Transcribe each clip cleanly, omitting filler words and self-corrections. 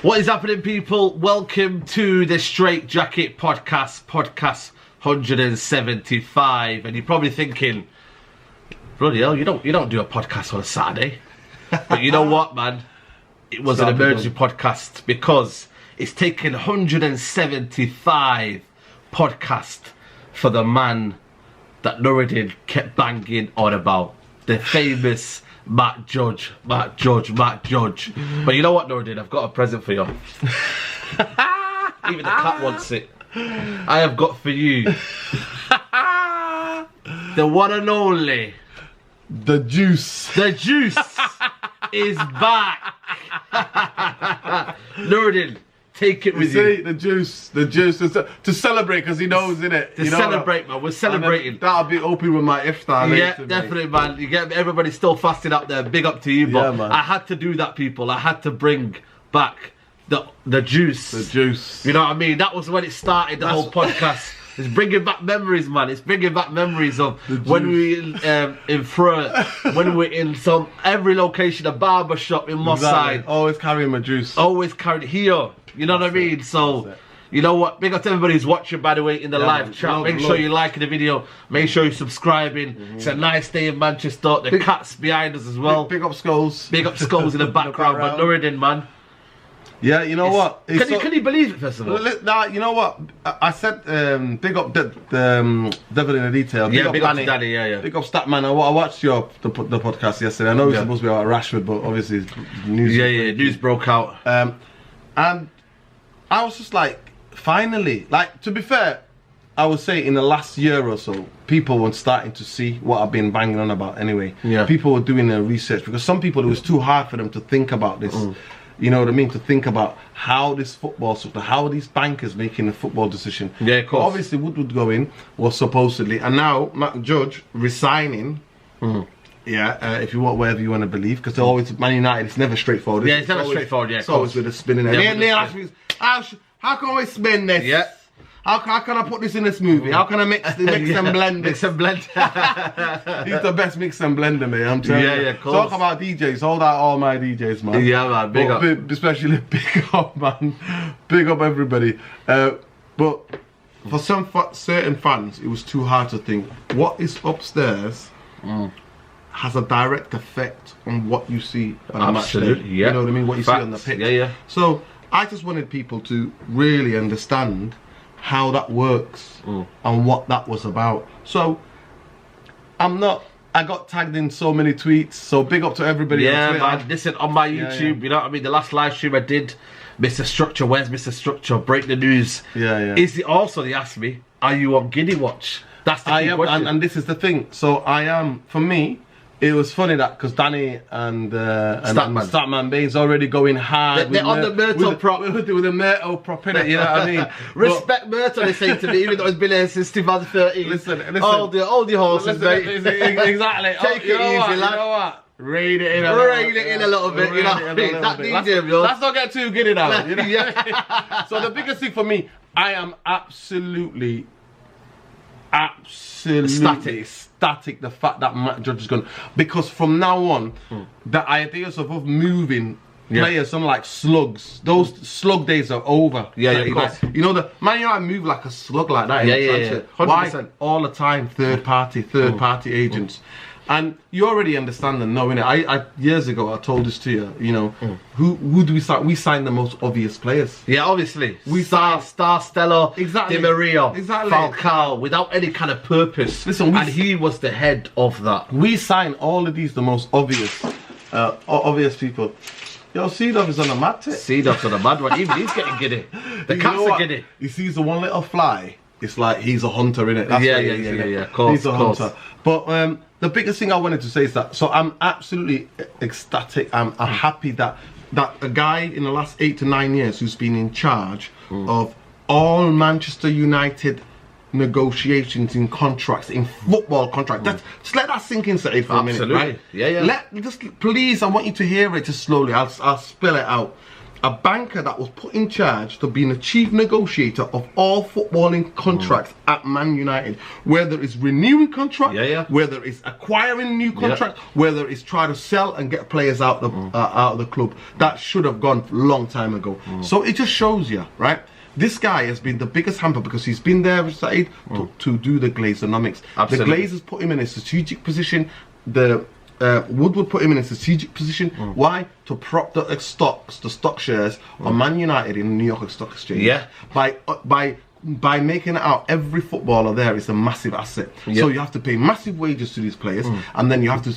What is happening, people? Welcome to the Straightjacket podcast 175. And you're probably thinking, bloody hell, you don't do a podcast on a Saturday. But you know what, man? It was an emergency podcast because it's taken 175 podcasts for the man that Nuruddin kept banging on about. The famous Matt Judge. But you know what, Nuruddin? I've got a present for you. Even the cat wants it. I have got for you the one and only. The juice. The juice is back. Nuruddin, take it with you. The juice to celebrate, because he knows, innit? To celebrate, man. We're celebrating. That'll be open with my iftar. Yeah, definitely, man. You get everybody still fasting up there. Big up to you, but man. I had to do that, people. I had to bring back the juice. The juice. You know what I mean? That was when it started. The whole podcast. It's bringing back memories, man. It's bringing back memories of when we in Front, when we're in every location, a barber shop in Moss Side. Always carrying my juice. Always carrying here. You know what I mean? So, you know what? Big up to everybody who's watching, by the way, in the live chat. Make sure you like the video. Make sure you're subscribing. It's a nice day in Manchester. The cat's behind us as well. Big up Skulls. Big up Skulls in the background. But Nuruddin, man. Yeah, you know what? Can you believe it, first of all? Nah, you know what? I said big up Devil in the Detail. Big up Danny, yeah. Big up Statman. I watched the podcast yesterday. I know it's supposed to be about Rashford, but obviously news. News broke out. And I was just like, finally, like, to be fair, I would say in the last year or so, people were starting to see what I've been banging on about anyway. Yeah. People were doing their research, because some people, it was too hard for them to think about this. You know what I mean? To think about how this football, how are these bankers making a football decision. Yeah, of course. But obviously, Woodward going was supposedly, and now Matt Judge resigning. Yeah, if you want, whatever you want to believe, because they're always Man United. It's never straightforward. Yeah, it's never straightforward. Yeah, it's always with a spinning. How can we spin this? Yeah. How can I put this in this movie? How can I mix and blend this? Mix and blend. He's the best mix and blender, mate. I'm telling you. Yeah, of course. Talk about DJs. Hold out all my DJs, man. Yeah, man. Big up. Especially big up, man. Big up everybody. But for some certain fans, it was too hard to think. What is upstairs has a direct effect on what you see on the match day. Yeah. You know what I mean? What you see on the pitch. Yeah. So I just wanted people to really understand how that works and what that was about. So I got tagged in so many tweets, so big up to everybody. Yeah, man. Listen, on my YouTube, you know what I mean? The last live stream I did, Mr. Structure, where's Mr. Structure? Break the news. Yeah. Is it also, they asked me, are you on Guinea Watch? That's the key question. And this is the thing. So I am, for me, it was funny that because Danny and Statman Bain's already going hard. They're on the Murtough prop. With the Murtough prop in it, you know what I mean? Respect Murtough, they say to me, even though he's been here since 2013. Listen. All the horses, mate. Exactly. Take it easy, lad. You know what? Rein it in a little bit. You know what I mean? That DJ, let's not get too giddy now. You know? So the biggest thing for me, I am absolutely static the fact that Matt Judge is gone, because from now on the ideas of moving players, some like slugs, those slug days are over. Of course. You know, the Man United move like a slug like that. 100%. Why? All the time third party agents. And you already understand and know, innit? I years ago I told this to you. You know, who do we sign? We signed the most obvious players. Yeah, obviously. We signed Stella, exactly, Di Maria, exactly, Falcao, without any kind of purpose. Listen, and he was the head of that. We signed all of these, the most obvious people. Yo, C-Dub is on a mad tip. C-Dub's on a mad one. Even he's getting giddy. The cats are giddy. He sees the one little fly. It's like he's a hunter, innit? Yeah. Of course, he's a hunter. But the biggest thing I wanted to say is that, so I'm absolutely ecstatic. I'm happy that a guy in the last 8 to 9 years who's been in charge of all Manchester United negotiations in contracts, in football contracts. Just let that sink in for a minute, right? Yeah. Just please, I want you to hear it just slowly. I'll spill it out. a banker that was put in charge to being a chief negotiator of all footballing contracts at Man United, whether it's renewing contract, whether it's acquiring new contract, whether it's trying to sell and get players out of the club. That should have gone a long time ago. So it just shows you, right? This guy has been the biggest hamper because he's been there to do the Glazeronomics. The Glazers put him in a strategic position. The Woodward put him in a strategic position. Why? To prop the stock shares of Man United in the New York Stock Exchange. Yeah. By making it out, every footballer there is a massive asset. So you have to pay massive wages to these players, and then you have to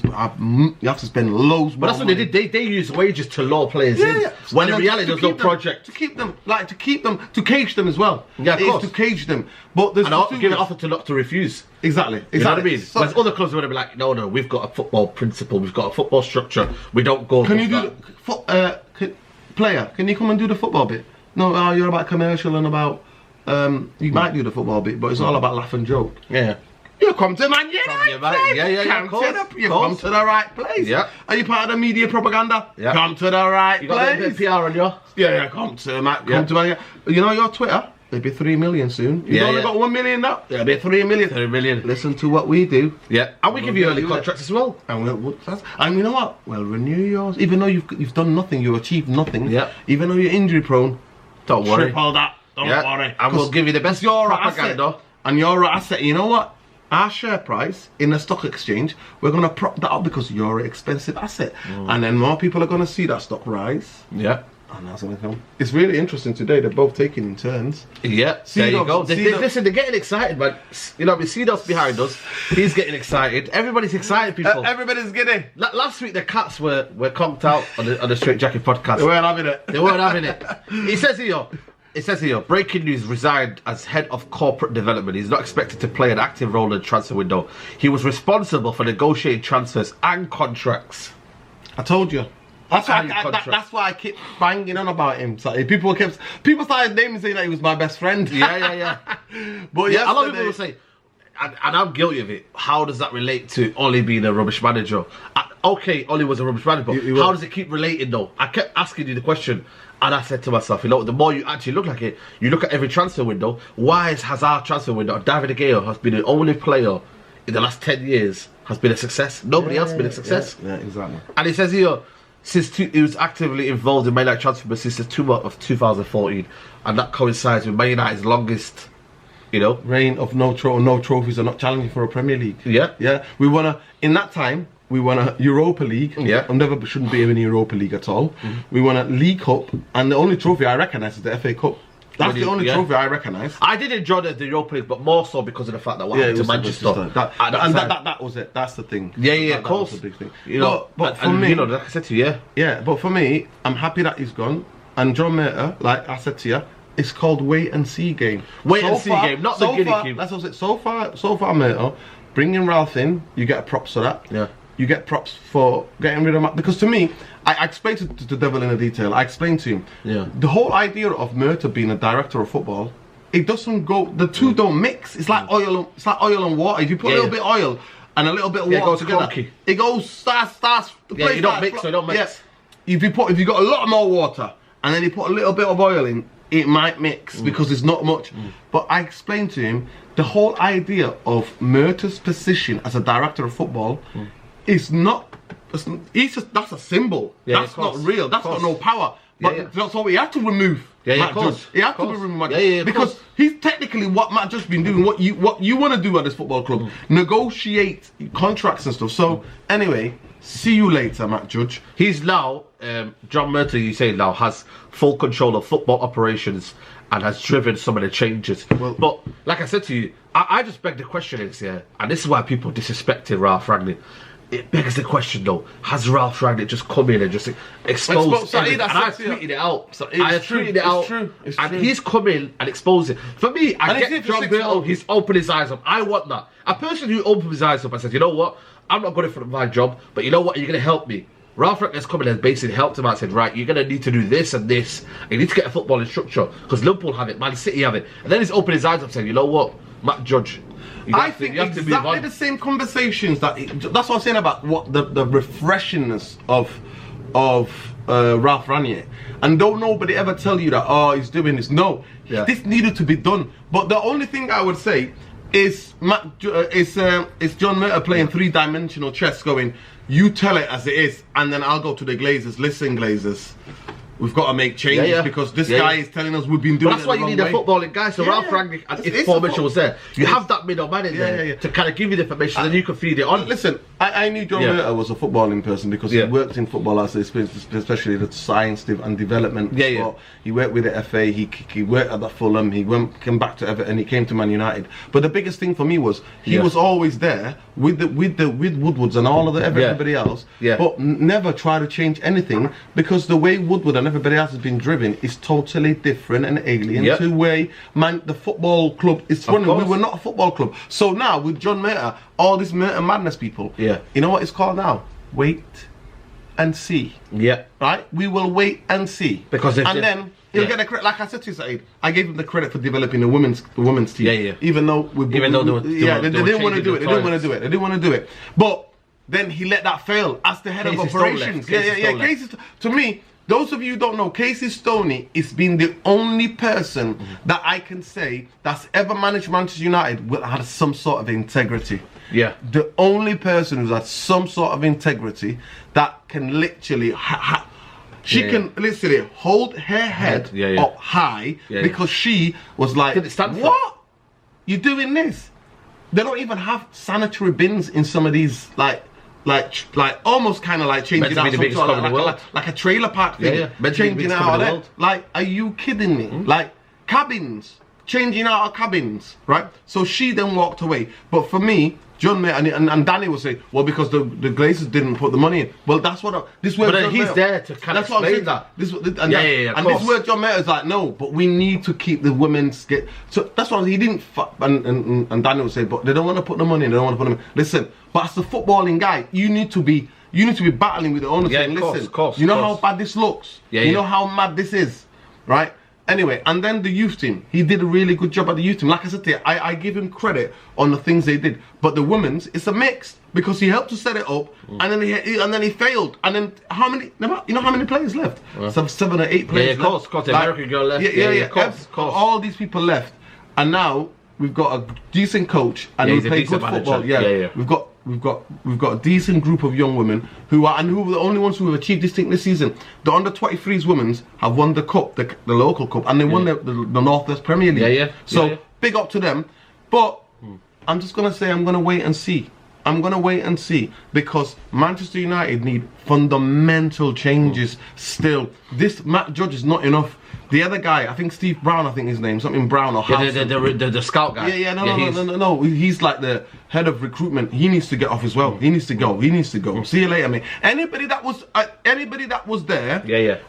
spend loads. But that's what they did. They use wages to lure players in. When in reality, there's no project to keep them, to cage them as well. Yeah, of course. To cage them. But there's give an offer to not to refuse. Exactly. You know what I mean? So, whereas other clubs are going to be like, no, we've got a football principle, we've got a football structure. We don't go. Can you do player? Can you come and do the football bit? No, you're about commercial and about. You might do the football bit, but it's all about laugh and joke. Yeah. You come to Man United. You come to the right place. Yeah. Are you part of the media propaganda? Yeah. Come to the right place. You got a bit of PR on you? Yeah, come to Man United. You know your Twitter? It'll be 3 million soon. You've only got 1 million now. It'll be 3 million. 3 million. Listen to what we do. Yeah. And we give you early contracts as well. And you know what? We'll renew yours. Even though you've done nothing, you achieved nothing. Yeah. Even though you're injury prone. Don't worry. Triple that. Don't worry. And we'll give you the best propaganda. And you're an asset. You know what? Our share price in the stock exchange, we're going to prop that up because you're an expensive asset. And then more people are going to see that stock rise. Yeah. And that's going to come. It's really interesting today. They're both taking in turns. Yeah, there you go. Listen, they're getting excited, man. You know, we see those behind us. He's getting excited. Everybody's excited, people. Everybody's giddy. Last week, the cats were conked out on the Straightjacket podcast. They weren't having it. They weren't having it. It says here, breaking news, resigned as head of corporate development. He's not expected to play an active role in the transfer window. He was responsible for negotiating transfers and contracts. I told you. That's why I keep banging on about him. So people started naming saying that he was my best friend. Yeah. But a lot of people will say, and I'm guilty of it, how does that relate to Ollie being a rubbish manager? Okay, Ollie was a rubbish manager, but how does it keep relating though? I kept asking you the question, and I said to myself, you know, the more you actually look like it, you look at every transfer window, why has our transfer window, David De Gea has been the only player in the last 10 years has been a success. Nobody else has been a success. Yeah, exactly. And it says here, he was actively involved in Man United transfer since the summer of 2014, and that coincides with Man United's longest, reign of no trophies, or not challenging for a Premier League. Yeah. We won in that time. We won a Europa League. Yeah. And never shouldn't be in a Europa League at all. We won a League Cup, and the only trophy I recognise is the FA Cup. That's the only trophy I recognise. I did enjoy the Europa League, but more so because of the fact that what happened to Manchester. That was it. That's the thing. Yeah, of course. That was the big thing. But for me, like I said to you, yeah. But for me, I'm happy that he's gone. And John Murtough, like I said to you, it's called wait and see game. Wait and see game, not the guinea game. That's what I said. So far, Murtough, bringing Ralf in, you get props for that. Yeah. You get props for getting rid of him. Because to me, I explained to the devil in the detail. I explained to him, the whole idea of Murtough being a director of football, it doesn't go. The two don't mix. It's like oil. It's like oil and water. If you put a little bit of oil and a little bit of water together, it goes starts. The place you don't mix. So don't mix. Yeah. If you got a lot more water and then you put a little bit of oil in, it might mix because there's not much. But I explained to him the whole idea of Murtough's position as a director of football. It's not. That's a symbol. Yeah, that's not real. That's got no power. But that's what we have to remove. Matt Judge. He has to remove Matt Judge because he's technically what Matt Judge's been doing. What you want to do at this football club, negotiate contracts and stuff. So anyway, see you later, Matt Judge. He's now John Murtough. You say now has full control of football operations and has driven some of the changes. But like I said to you, I just beg the question and this is why people disrespected Ralf Rangnick. It begs the question though, has Ralf Rangnick just come in and just exposed everything? And I tweeted it out. And he's come in and exposed it. For me, I get John Murtough, he's opened his eyes up. I want that. A person who opened his eyes up and said, you know what, I'm not good for my job, but you know what, you're going to help me. Ralf Rangnick's come in and basically helped him out and said, right, you're going to need to do this and this. And you need to get a footballing structure because Liverpool have it, Man City have it. And then he's opened his eyes up and said, you know what, Matt Judge, I think exactly the same conversations that's what I'm saying about what the refreshingness of of Ralf Rangnick, and don't nobody ever tell you that, oh, he's doing this. No, this needed to be done. But the only thing I would say is John Murtough playing three-dimensional chess, going, you tell it as it is, and then I'll go to the Glazers. Listen, Glazers, we've got to make changes because this guy is telling us we've been doing it. That's why you need a footballing guy. So Ralf Rangnick, if formation was there, you have that middle man in there to kind of give you the information, and you can feed it on. Listen, I knew John Murtough was a footballing person because he worked in football, especially the science and development. He worked with the FA. He worked at the Fulham. He came back to Everton. He came to Man United. But the biggest thing for me was he was always there with Woodwards and all of everybody else. But never try to change anything, because the way Woodward and everybody else has been driven is totally different and alien to the way the football club is running. We were not a football club. So now with John Murtough, all these Murtough madness people, you know what it's called now? Wait and see. Right? We will wait and see. Because then he'll get the credit. Like I said to you, Saeed, I gave him the credit for developing the women's team. Even though they didn't want to do it. They didn't want to do it. They didn't want to do it. But then he let that fail as the head of operations. Casey, to me, those of you who don't know, Casey Stoney has been the only person that I can say that's ever managed Manchester United that had some sort of integrity. The only person who's had some sort of integrity that can literally she can literally hold her head up high because she was like, what? You're doing this? They don't even have sanitary bins in some of these like almost kind of like changing out some sort of like a trailer park thing. Changing out of that. Like, are you kidding me? Like cabins, changing out of cabins, right? So she then walked away. But for me, John Murtough and Danny will say, well, because the Glazers didn't put the money in. Well, that's what he's there to kind of explain that. This word John Murtough is like, no, but we need to keep the women's so that's why he didn't. And Danny will say, but they don't want to put the money in. They don't want to put them in. Listen, but as a footballing guy, you need to be battling with the owner saying, listen, you know how bad this looks. You know how mad this is, right? Anyway, and then the youth team, he did a really good job at the youth team. Like I said to you, I give him credit on the things they did. But the women's, it's a mix, because he helped to set it up, and then he failed. And then you know how many players left? Some 7 or 8 players left. Of course, American girl left. Of course. All these people left, and now we've got a decent coach, and we play good football. We've got a decent group of young women who are the only ones who have achieved this thing this season. The under-23s women's have won the cup, the local cup, and they won the North West Premier League. So big up to them. But I'm just gonna say I'm gonna wait and see. I'm gonna wait and see, because Manchester United need fundamental changes still. This Matt Judge is not enough. The other guy, I think Steve Brown, I think his name, something Brown or the scout guy. No. He's like the head of recruitment. He needs to get off as well. He needs to go. He needs to go. See you later, mate. Anybody that was there,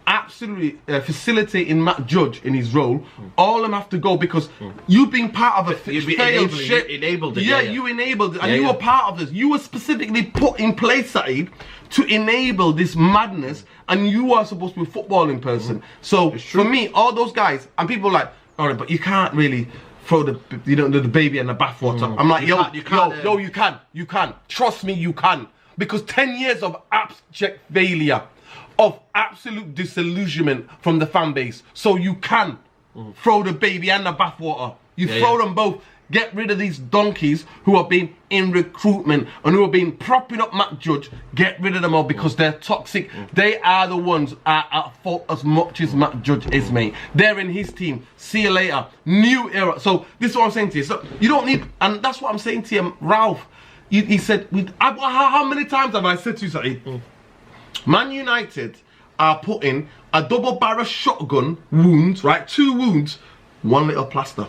absolutely facilitating Matt Judge in his role, all of them have to go, because you being part of a failed ship. You enabled it. You enabled it, and you were part of this. You were specifically put in place, Saeed, to enable this madness, and you are supposed to be a footballing person. So for me, all those guys, and people are like, all right, but you can't really throw the baby in the bathwater. I'm like, you can. Trust me, you can. Because 10 years of abject failure, of absolute disillusionment from the fan base. So you can throw the baby and the bathwater. You throw them both. Get rid of these donkeys who have been in recruitment and who have been propping up Matt Judge. Get rid of them all, because they're toxic. They are the ones at fault as much as Matt Judge is, mate. They're in his team. See you later. New era. So this is what I'm saying to you. So you don't need, and that's what I'm saying to you, Ralph. He said, how many times have I said to you something? Man United are putting a double barrel shotgun wound, right? 2 wounds, 1 little plaster.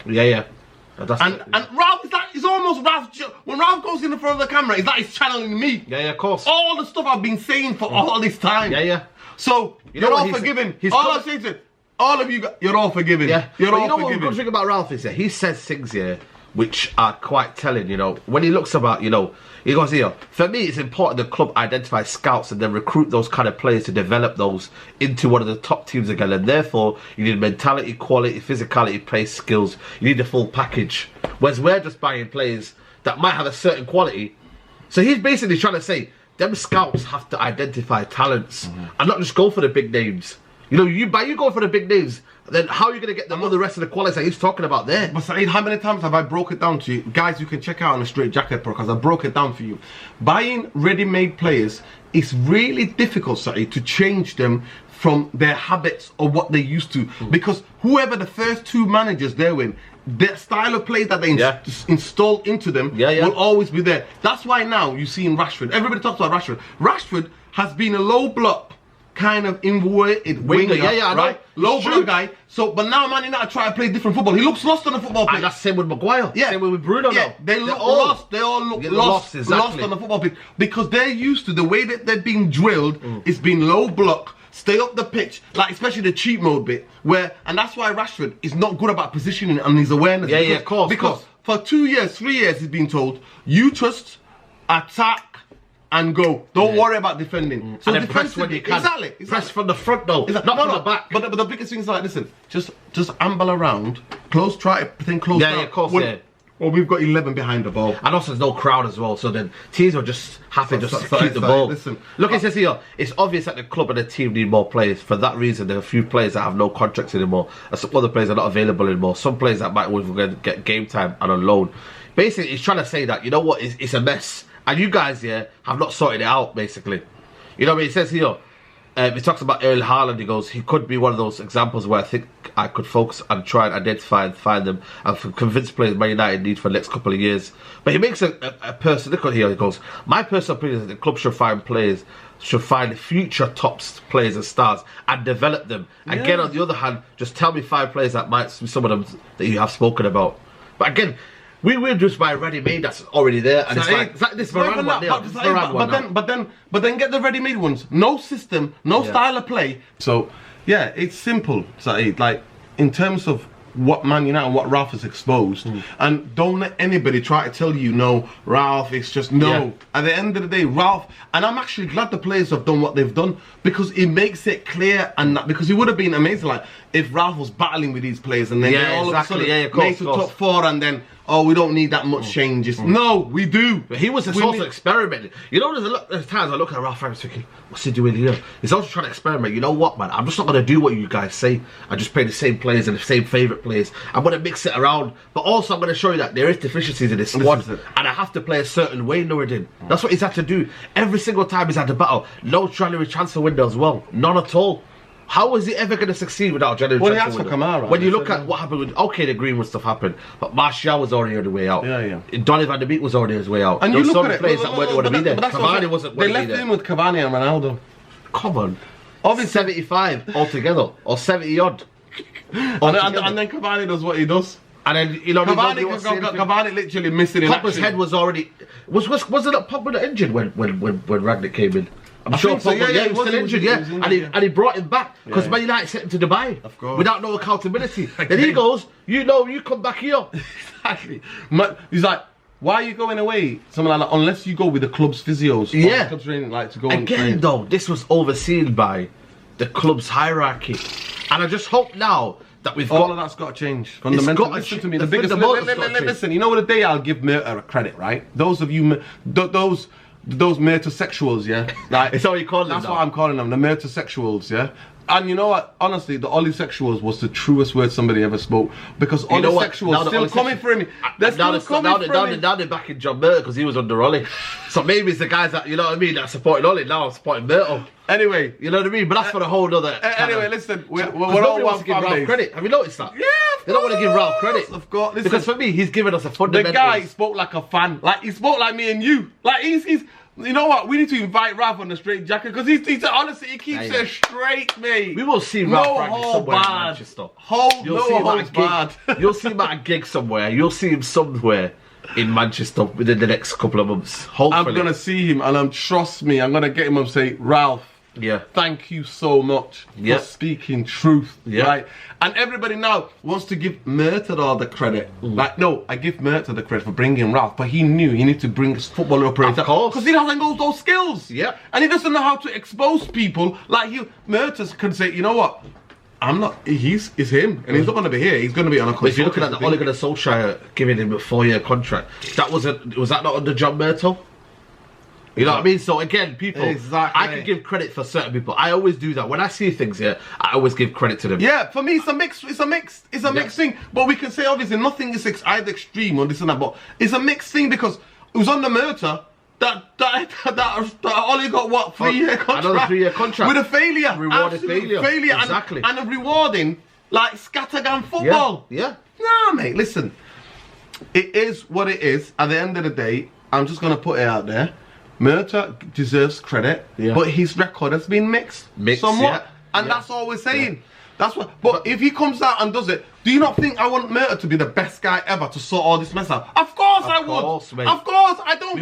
And Ralph is like, it's almost Ralph. When Ralph goes in the front of the camera, it's like he's channeling me. Of course. All the stuff I've been saying for all this time. So you're all forgiven. All I'm saying to all of you, you're all forgiven. You're all forgiven. What the good thing about Ralph is that he says things here which are quite telling. When he looks about, he goes here. For me, it's important the club identify scouts and then recruit those kind of players to develop those into one of the top teams again. And therefore, you need mentality, quality, physicality, pace, skills. You need the full package. Whereas we're just buying players that might have a certain quality. So he's basically trying to say them scouts have to identify talents and not just go for the big names. You know, you go for the big names, then how are you going to get the rest of the qualities that he's talking about there? But Saeed, how many times have I broke it down to you? Guys, you can check out on the Straightjacket because I broke it down for you. Buying ready-made players is really difficult, Saeed, to change them from their habits or what they used to. Because whoever the first 2 managers they're in, their style of play that they install into them will always be there. That's why now you see in Rashford, everybody talks about Rashford. Rashford has been a low block kind of inverted winger, right? Low block guy. So, but now Man United try to play different football. He looks lost on the football pitch. And that's the same with Maguire. Same with Bruno now. They look lost. They all look lost on the football pitch because they're used to the way that they're being drilled. It's been low block. Stay up the pitch, like especially the cheat mode bit, and that's why Rashford is not good about positioning and his awareness. Of course. Because for 2 years, 3 years, he's been told, you just attack and go. Don't worry about defending. So and then press when you can. Exactly. Press from the front though, not from the back. But the biggest thing is like, listen, just amble around, try to pretend close down. Yeah, of course, Well, we've got 11 behind the ball. And also there's no crowd as well, so then teams are just happy to keep the ball. Listen, look, it says here, it's obvious that the club and the team need more players. For that reason, there are a few players that have no contracts anymore, and some other players are not available anymore. Some players that might get game time and on loan. Basically, he's trying to say that, you know what, it's a mess. And you guys here have not sorted it out, basically. You know what I mean? It says here, he talks about Erling Haaland. He goes, he could be one of those examples where I think I could focus and try and identify and find them and convince players Man United need for the next couple of years. But he makes a personal look here. He goes, my personal opinion is that the club should find future top players and stars and develop them. Again, on the other hand, just tell me 5 players that might be some of them that you have spoken about. But again, we will just buy ready-made that's already there, and it's like this Varane one. But then get the ready-made ones. No system, no style of play. So yeah, it's simple, Saeed. Like in terms of what Man United and what Ralf has exposed, and don't let anybody try to tell you no, Ralf. It's just no. At the end of the day, Ralf, and I'm actually glad the players have done what they've done because it makes it clear, and because it would have been amazing like if Ralf was battling with these players and then they all of a sudden made to top 4 and then. Oh, we don't need that much changes. No, we do. But he was also experimenting. You know, there's times I look at Ralf Rangnick thinking, what's he doing here? He's also trying to experiment. You know what, man? I'm just not going to do what you guys say. I just play the same players and the same favourite players. I'm going to mix it around. But also, I'm going to show you that there is deficiencies in this squad. And I have to play a certain way, Nuruddin. That's what he's had to do. Every single time he's had to battle. No January transfer window as well. None at all. How is he ever going to succeed without January transfer window? Kamara, when you look at what happened with, okay, the Greenwood stuff happened, but Martial was already on the way out. Donny van de Beek was already on his way out. And you look at it, players that weren't going to be there. Cavani wasn't going to be there. They left him with Cavani and Ronaldo. Come on. Obviously 75 altogether, or 70 odd. And then Cavani does what he does. And then, you know, Cavani literally missing in Pogba's head was already... wasn't Pogba injured when Rangnick came in? I'm sure Pogba, he was still injured, and he brought him back because Man United sent him to Dubai, of course, without no accountability. Then he goes, you know, you come back here. Exactly. He's like, why are you going away? Something like that, unless you go with the club's physios. Yeah. Club's training, like to go again, though, this was overseen by the club's hierarchy, and I just hope now that we've all of that's got to change. Fundamentally, listen to me. The biggest. Listen, you know the day I'll give Murtough a credit, right? Those of you, those Murtough-sexuals, yeah? Like, it's how you call them. That's what I'm calling them, the Murtough-sexuals, yeah? And you know what? Honestly, the Ollie-sexuals was the truest word somebody ever spoke. Because Ollie-sexuals still coming for him. They're still coming for him. Now they're backing John Murtough because he was under Ollie. So maybe it's the guys that, you know what I mean, that supported Ollie, now I'm supporting Murtough. Anyway. You know what I mean? But that's for a whole other... Anyway, listen, we're all one give Ralf credit. Have you noticed that? Yeah, they don't want to give Ralf credit. Of course. Listen, because for me, he's given us a fundamental... The guy spoke like a fan. Like, he spoke like me and you. Like, he's you know what? We need to invite Ralf on the Straightjacket because he's honestly, he keeps it straight, mate. We will see Ralf Rangnick somewhere in Manchester. You'll see him at a gig somewhere. You'll see him somewhere in Manchester within the next couple of months. Hopefully. I'm gonna see him, and trust me, I'm gonna get him and say, Ralf, thank you so much for speaking truth, right? And everybody now wants to give Murtough all the credit. Like, no, I give Murtough the credit for bringing Ralf, but he knew he needed to bring his football operator. Of course. Because he doesn't know those skills. Yeah. And he doesn't know how to expose people. Like, Murtough can say, you know what? I'm not, it's him, and he's not going to be here, he's going to be on a contract. If you're looking at the Ole Gunnar Solskjaer giving him a 4-year contract, was that not under John Murtough? You know what I mean? So again, people, Exactly. I can give credit for certain people. I always do that. When I see things here, I always give credit to them. Yeah, for me, it's a mixed thing. But we can say obviously nothing is either extreme or this and that. But it's a mixed thing because it was on the Murtough that only got what 3-year contract. Another 3-year contract with a failure, rewarded failure, exactly, and a rewarding like scattergun football. Yeah. Nah, mate. Listen, it is what it is. At the end of the day, I'm just gonna put it out there. Murtough deserves credit, but his record has been mixed somewhat, and that's all we're saying. Yeah. That's what. But if he comes out and does it, do you not think I want Murtough to be the best guy ever to sort all this mess out? Of course I would. Mate. Of course, I don't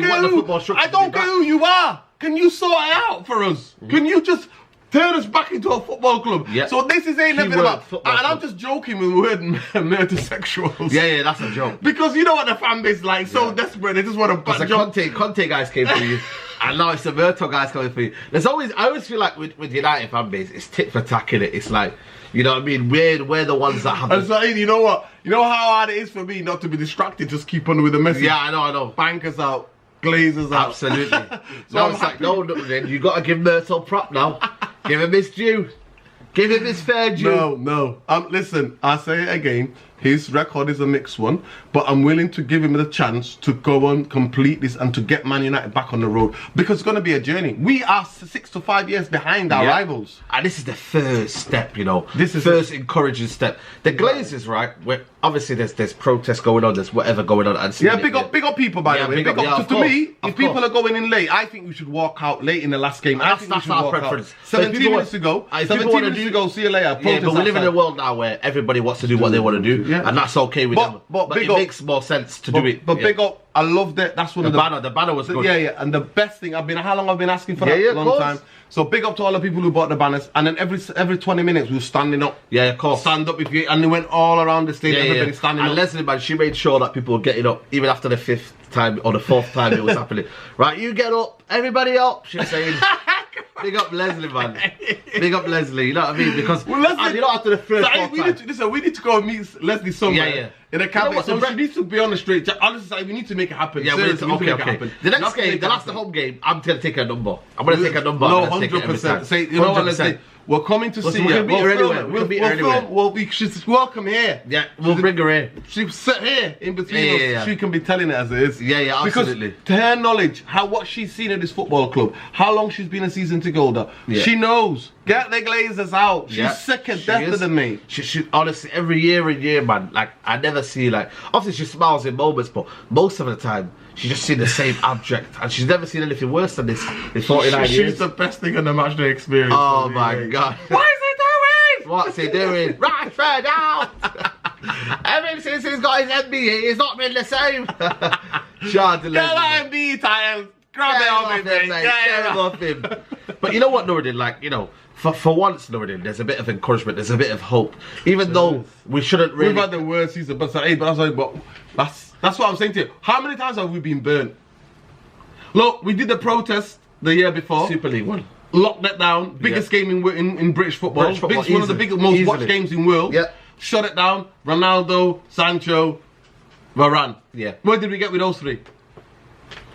care who you are. Can you sort it out for us? Can you just turn us back into a football club? Yeah. So this is ain't nothing about. And club. I'm just joking with the word Murtough-sexuals. Yeah, that's a joke. Because you know what the fan base is like, so desperate, they just want to butt jump. Conte guys came for you. And now it's the Murtough guys coming for you. I always feel like with United fan base, it's tit for tack, innit? It's like, you know what I mean? We're the ones that have. And so, you know what? You know how hard it is for me not to be distracted. Just keep on with the message. Yeah, I know. Bankers out, Glazers out. Absolutely. So it's like, no, then you got to give Murtough prop now. Give him his due. Give him his fair due. No. Listen, I say it again. His record is a mixed one, but I'm willing to give him the chance to go and complete this and to get Man United back on the road because it's going to be a journey. We are 6 to 5 years behind our rivals. And this is the first step, you know. This is the first encouraging step. The Glazers, right? Where obviously there's protests going on, there's whatever going on. And big up people, by the way. Big up. To me, if people are going in late, I think we should walk out late in the last game. I think that's our preference. 17 minutes ago. 17 minutes ago. See you later. Yeah, but we live in a world now where everybody wants to do what they want to do, and that's okay with them. But it makes more sense to do it. But big up. I loved it. That's one of the banner. The banner was good. Yeah. And the best thing how long I've been asking for that? A long time. So big up to all the people who bought the banners. And then every 20 minutes we were standing up. Yeah, of course. Stand up if you. And they went all around the stage. Everybody standing up. And Leslie, man, she made sure that people were getting up even after the 5th time or the 4th time it was happening. Right, you get up. Everybody up. She was saying. Big up Leslie, man. Big up Leslie, you know what I mean? Because Leslie, you know, after the first we need to go and meet Leslie somewhere. In a cabinet. You know she needs to be on the straight. Honestly, we need to make it happen. Yeah, seriously, we need to make it happen. The next game, the last home game, I'm going to take a number. I'm going to take a number. No, 100%. Say, you know what, Leslie? We're coming to see her. We should welcome here. Yeah, we'll bring her here. She'll sit here in between us. She can be telling it as it is. Yeah, absolutely. Because to her knowledge, what she's seen at this football club, how long she's been a season ticket holder, she knows. Get the Glazers out. She's sick of death than me. She honestly, every year, man, like, I never see, like, obviously she smiles in moments, but most of the time, she's just seen the same abject, and she's never seen anything worse than this in 49 years. She's the best thing in the match day experience. Oh my God. What is he doing? What's he doing? Rashford out! Ever since he's got his MBE, he's not been the same. Get that MBE title. Grab it off him, mate. Get it off him. But you know what, Nuruddin, like, you know, for once, Nuruddin, there's a bit of encouragement, there's a bit of hope. Even though we shouldn't really... We've had the worst season, but that's what I'm saying to you. How many times have we been burnt? Look, we did the protest the year before. Super League 1. Locked that down. Biggest game in British football. One of the biggest, most watched games in the world. Yeah. Shut it down. Ronaldo, Sancho, Varane. Yeah. Where did we get with those three?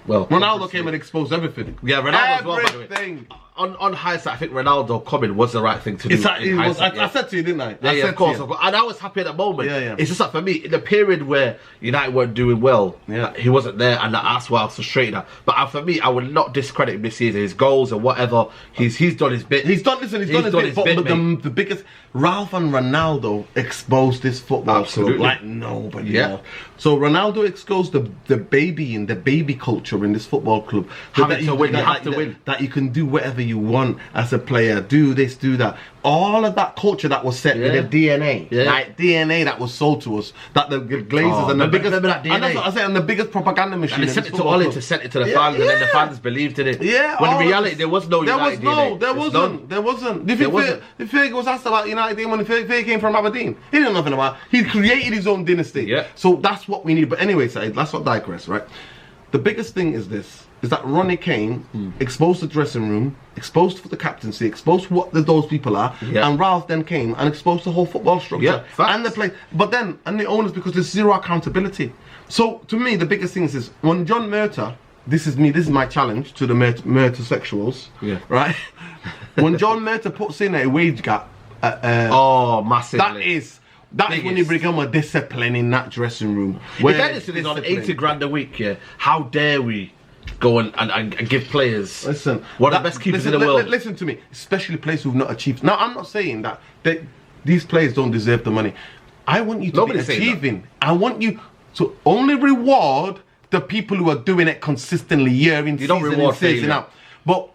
Well, Ronaldo came and exposed everything. Yeah, Ronaldo as well, by the way. On hindsight, I think Ronaldo coming was the right thing to do. I said to you, didn't I? Yeah, of course. And I was happy at that moment. Yeah. It's just like for me, in the period where United weren't doing well, he wasn't there, and that's why I was frustrated at. But for me, I would not discredit him this season. His goals and whatever, he's done his bit. He's done his bit. But the biggest, Ralf and Ronaldo exposed this football club like nobody else. So Ronaldo exposed the baby culture in this football club. Having to win, you have to win. That you can do whatever you want as a player. Do this, do that. All of that culture that was set with the DNA, like DNA that was sold to us, that the Glazers and the biggest, and that's what I said, and the biggest propaganda machine. And they sent it to Ollie to send it to the fans, and then the fans believed in it. Yeah. When in reality, there was no United DNA. There wasn't. If Fergie was asked about United when Fergie came from Aberdeen, he didn't know nothing about it. He created his own dynasty. Yeah. So that's what we need. But anyway, Said, let's not digress, right? The biggest thing is that Ronnie came, exposed the dressing room, exposed for the captaincy, exposed what those people are, and Ralf then came and exposed the whole football structure and the play. But then, and the owners, because there's zero accountability. So to me, the biggest thing is when John Murtough this is me. This is my challenge to the Murtough-sexuals. Yeah. Right. When John Murtough puts in a wage gap, massively. That's when you become a discipline in that dressing room. If Edison is on 80 grand a week, yeah, how dare we go and give players one of the best keepers in the world? Listen to me, especially players who've not achieved. Now, I'm not saying that these players don't deserve the money. I want you to be achieving. I want you to only reward the people who are doing it consistently year in, season out. But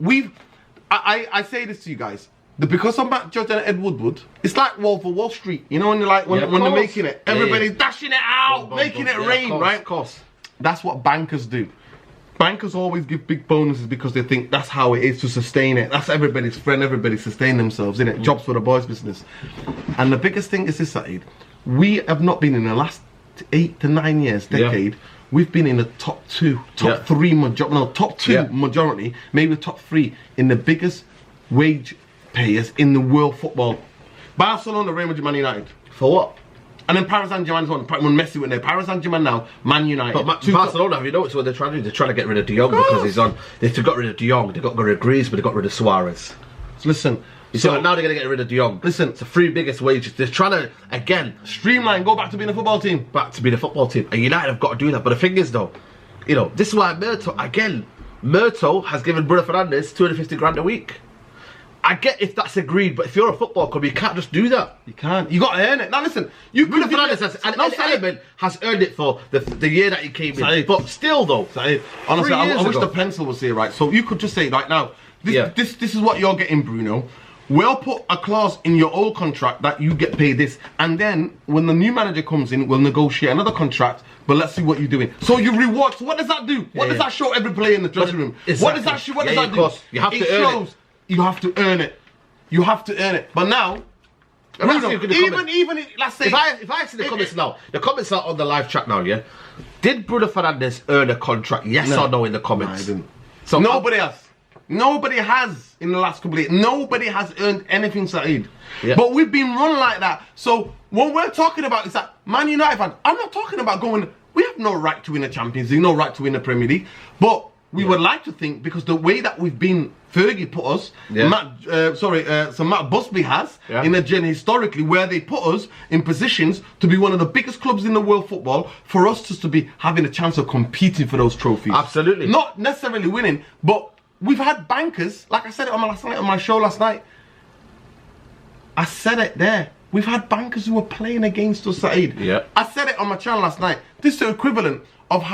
I say this to you guys. Because of Matt Judge and Ed Woodward, it's like Wolf of Wall Street. You know when when they're making it, everybody's dashing it out, making it rain, right? Of course. That's what bankers do. Bankers always give big bonuses because they think that's how it is to sustain it. That's everybody's friend, everybody sustain themselves, innit? Jobs for the boys' business. And the biggest thing is this, Saeed. We have not been in the last 8 to 9 years, decade, we've been in the top 2, top 3 majority, no, top 2 majority, maybe top 3 in the biggest wage payers in the world football. Barcelona, Real Madrid, Man United. For what? And then Paris Saint-Germain's one. When Messi went there, Paris Saint-Germain now, Man United. But Barcelona, have you noticed what they're trying to do? They're trying to get rid of De Jong because he's on. They've got rid of De Jong, they got rid of Greaves, but they got rid of Suarez. So listen. So now they're going to get rid of De Jong. Listen. It's the 3 biggest wages. They're trying to, again, streamline, go back to being a football team. Back to being a football team. And United have got to do that. But the thing is, though, you know, this is why Murtough has given Bruno Fernandes 250 grand a week. I get if that's agreed, but if you're a football club, you can't just do that. You can't. You got to earn it. Now listen, Bruno Fernandes has earned it for the year that he came in. But still, though, honestly, I wish the pencil was here, right? So you could just say right now, this is what you're getting, Bruno. We'll put a clause in your old contract that you get paid this, and then when the new manager comes in, we'll negotiate another contract. But let's see what you're doing. So you reward. So what does that do? What does that show every player in the dressing room? Exactly. What does that show? What does that do? You have to earn it. You have to earn it. You have to earn it. But now, Bruno, even let's say, if I see the comments now, the comments are on the live chat now. Yeah, did Bruno Fernandes earn a contract? Yes or no in the comments? No, I didn't. So nobody has. Nobody has in the last couple of years. Nobody has earned anything, Saeed. Yeah. But we've been run like that. So what we're talking about is that Man United fans. I'm not talking about going. We have no right to win a Champions League, no right to win a Premier League, but we would like to think, because the way that we've been, Fergie put us, so Matt Busby has, in a gen historically, where they put us in positions to be one of the biggest clubs in the world football, for us just to be having a chance of competing for those trophies. Absolutely. Not necessarily winning, but we've had bankers, like I said it on my show last night. I said it there. We've had bankers who were playing against us, Saeed. Yeah. I said it on my channel last night. This is the equivalent of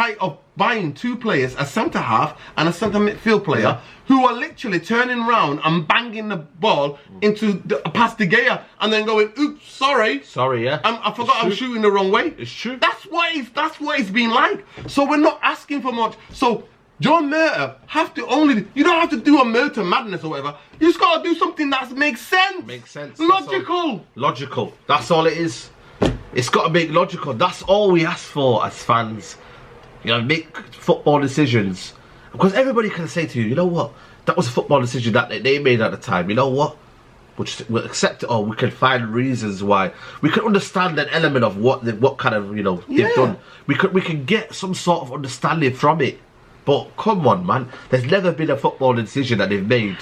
buying 2 players, a centre half and a centre midfield player, who are literally turning around and banging the ball into past De Gea and then going, oops, sorry. Sorry, yeah. I forgot I was shooting the wrong way. It's true. That's what it's been like. So we're not asking for much. So John Murtough you don't have to do a Murtough madness or whatever. You just got to do something that makes sense. Makes sense. Logical. Logical. That's all it is. It's got to make logical. That's all we ask for as fans. You know, make football decisions. Because everybody can say to you, you know what? That was a football decision that they made at the time. You know what? We'll accept it, or we can find reasons why. We can understand an element of what kind of, you know, they've done. We can get some sort of understanding from it. But come on, man. There's never been a football decision that they've made,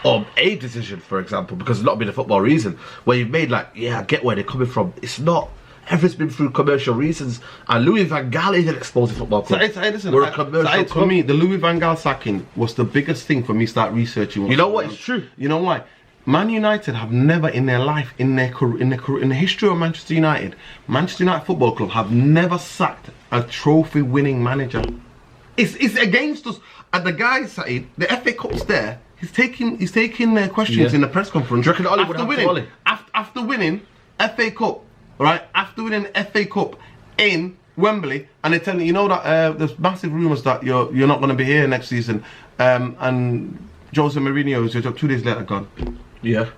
or a decision, for example, because it's not been a football reason, where you've made like, yeah, I get where they're coming from. It's not. Everything's been through commercial reasons, and Louis van Gaal is an explosive football club. We're a commercial club. For me, the Louis van Gaal sacking was the biggest thing for me. Start researching. You know what? It's true. You know why? Man United have never in their life, in the history of Manchester United Football Club have never sacked a trophy-winning manager. It's against us. And the guy, Saeed, the FA Cup's there. He's taking their questions in the press conference. After winning FA Cup. Right, after winning the FA Cup in Wembley, and they're telling you know that there's massive rumours that you're not going to be here next season, and Jose Mourinho is your job 2 days later gone. Yeah.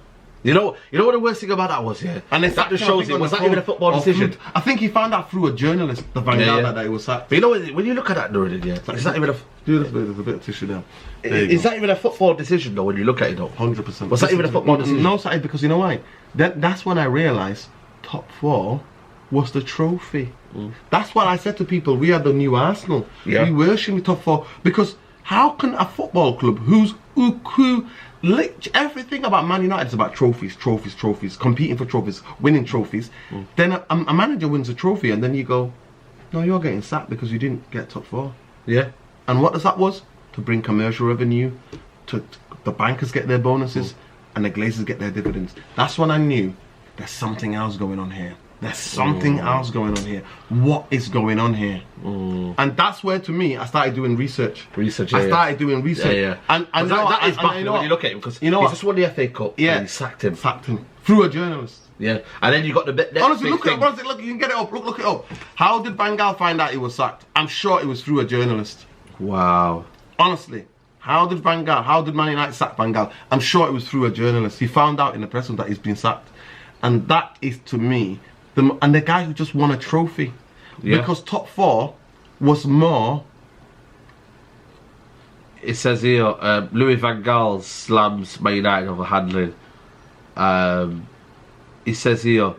You know what the worst thing about that was, yeah? And that just shows it. Was that even a football decision? I think he found out through a journalist, the Van Gaal, that he was sacked. But you know what, when you look at that, Nuruddin, it's not even there's a bit of tissue there. Is that even a football decision, though, when you look at it, though? 100%. Was that even a football decision? No, because you know why? That's when I realised top 4 was the trophy. That's what I said to people. We are the new Arsenal. We worship the top 4 because how can a football club who everything about Man United is about trophies, competing for trophies, winning trophies. Then a manager wins a trophy, and then you go, no, you're getting sacked because you didn't get top 4. Yeah. And what does that was? To bring commercial revenue, to the bankers get their bonuses, and the Glazers get their dividends. That's when I knew there's something else going on here. There's something else going on here. What is going on here? And that's where, to me, I started doing research. I started doing research. And that is baffling when you look at him, because he just won the FA Cup and he sacked him. Through a journalist. Yeah. And then you got the bit. Honestly, look, you can get it up. Look it up. How did Van Gaal find out he was sacked? I'm sure it was through a journalist. Wow. Honestly. How did Man United sack Van Gaal? I'm sure it was through a journalist. He found out in the press room that he's been sacked. And that is, to me, the guy who just won a trophy. Because top 4 was more. It says here, Louis Van Gaal slams Man United over handling. It says here,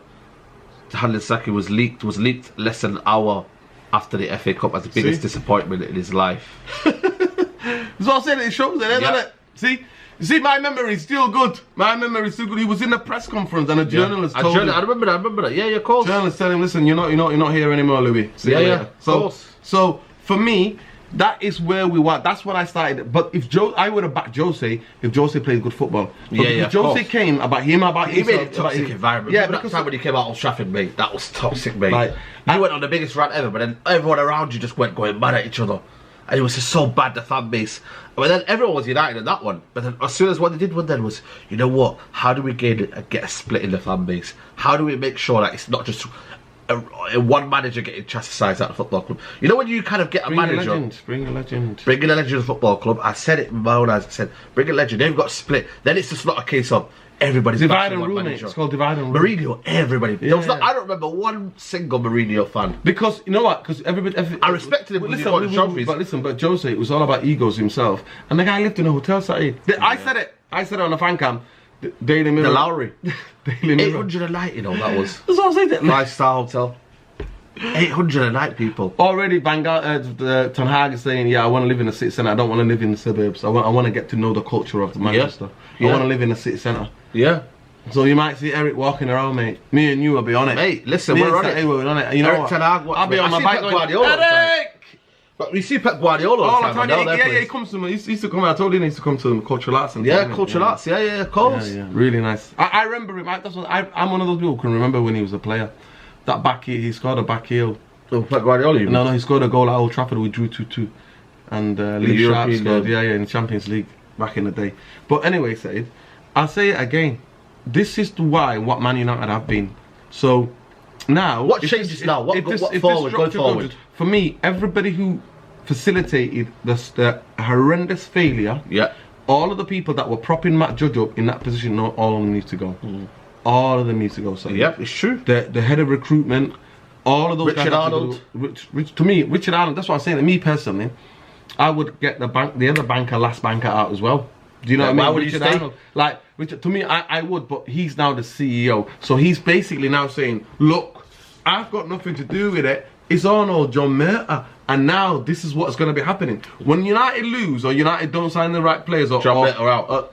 the handling sacking was leaked less than an hour after the FA Cup as the biggest disappointment in his life. That's what I'm saying. It shows it, doesn't it? See, my memory is still good. My memory is still good. He was in a press conference and a journalist told him. I remember that. Yeah, of course. Journalist telling him, listen, you're not here anymore, Louis. Of course. So for me, that is where we were. That's what I started. But if I would have backed Jose if Jose played good football. But if Jose came about himself, he made a toxic environment. Yeah, because that time when he came out on Trafford, mate, that was toxic, mate. You went on the biggest rant ever, but then everyone around you just went going mad at each other. And it was just so bad, the fan base. But then everyone was united in that one. But then as soon as what they did one then was, you know what? How do we get a split in the fan base? How do we make sure that it's not just one manager getting chastised at the football club? You know when you kind of get a manager... Bring a legend. Bring a legend to the football club. I said it in my own eyes. I said, bring a legend. They've got split. Then it's just not a case of everybody's divide and rule, mate. It's called divide and rule. Mourinho, everybody. I don't remember one single Mourinho fan. Because, you know what? Because everybody... I respected him because he got the trophies. But Jose, it was all about egos himself. And the guy lived in a hotel, Saeed. I said it on the fan cam. Daily Mirror. The Lowry. Daily Mirror. 800 a night, you know, that was. That's what I'm saying. 5-star hotel. 800 a night, people. Already, Ten Hag is saying, I want to live in the city centre. I don't want to live in the suburbs. I want to get to know the culture of Manchester. I want to live in the city centre. Yeah. So you might see Eric walking around, mate. Me and you will be on it. Mate, listen, we're on it. We're on it. You know Eric what? Ten Hag, I'll be on my bike going, Eric! But we see Pep Guardiola all the time. He comes to me. He used to come. I told him he used to come to cultural arts. Cultural arts. Yeah, of course. Yeah. Really nice. I remember him. I'm one of those people who can remember when he was a player. That back heel, he scored a back heel. Oh, Pep Guardiola? No, he scored a goal at Old Trafford. We drew 2-2. And Lee Sharp scored, in the Champions League back in the day. But anyway, Said, I'll say it again. This is what Man United have been. So now, what changes now? What forward? Going forward. For me, everybody who facilitated the horrendous failure, all of the people that were propping Matt Judge up in that position, all of them need to go. All of them need to go. So it's true. The head of recruitment, all of those Richard Arnold. To me, Richard Arnold. That's what I'm saying. To me personally, I would get the other last banker out as well. Do you know what I mean? Why would Richard Arnold? Like Richard, to me, I would, but he's now the CEO, so he's basically now saying, "Look, I've got nothing to do with it. It's on John Murtough, and now this is what's going to be happening when United lose or United don't sign the right players or John Murtough out."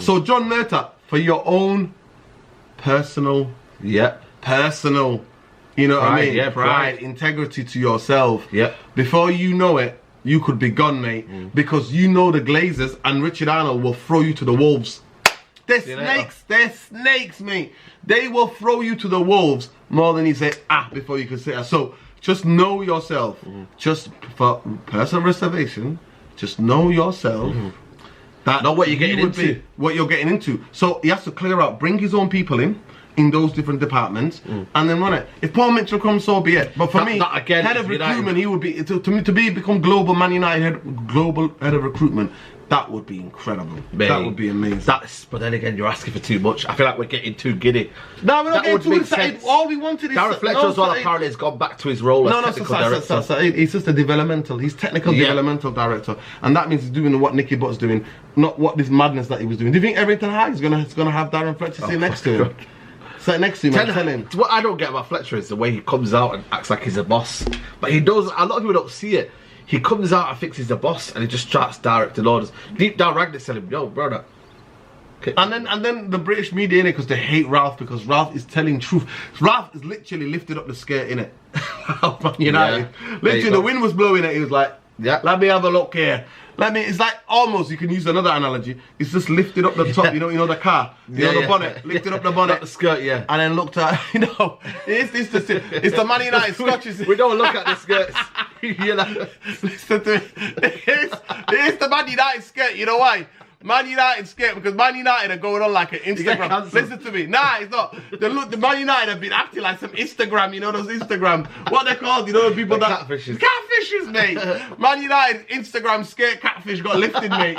So John Murtough, for your own personal, personal, you know what I mean? Pride, integrity to yourself. Before you know it, you could be gone, mate, because you know the Glazers and Richard Arnold will throw you to the wolves. They're snakes, mate. They will throw you to the wolves more than you say, before you can say that. So just know yourself. Just for personal reservation, just know yourself. That know what you're getting into. What you're getting into. So he has to clear out, bring his own people in those different departments, and then run it. If Paul Mitchell comes, so be it. But for me, head of recruitment, he would be become global Man United global head of recruitment. That would be incredible. Mate, that would be amazing. But then again, you're asking for too much. I feel like we're getting too giddy. No, we're not getting too excited. All we wanted is... Darren Fletcher as well apparently has gone back to his role as technical director. He's just a developmental. He's technical developmental director. And that means he's doing what Nicky Butt's doing, not what this madness that he was doing. Do you think every Ten Hag is gonna have Darren Fletcher sitting next to him? Sit next to him and tell him. What I don't get about Fletcher is the way he comes out and acts like he's a boss. But he does, a lot of people don't see it. He comes out and thinks he's the boss and he just starts directing orders. Deep down Rangnick telling him, yo, brother. Okay. And then the British media in it because they hate Ralf because Ralf is telling truth. Ralf is literally lifted up the skirt in it. United. Yeah. Literally the wind was blowing it. He was like, yeah, let me have a look here. It's like almost, you can use another analogy. It's just lifted up the top, you know the car, the bonnet, lifted up the bonnet, not the skirt, and then looked at, it's the Man United Scotches. We don't look at the skirts. Listen to it. It's the Man United skirt. You know why? Man United skirt because Man United are going on like an Instagram. Listen to me. Nah, it's not. The Man United have been acting like some Instagram. You know those Instagram. What they're called? You know the people that catfishes. Catfishes, mate. Man United Instagram skirt catfish got lifted, mate.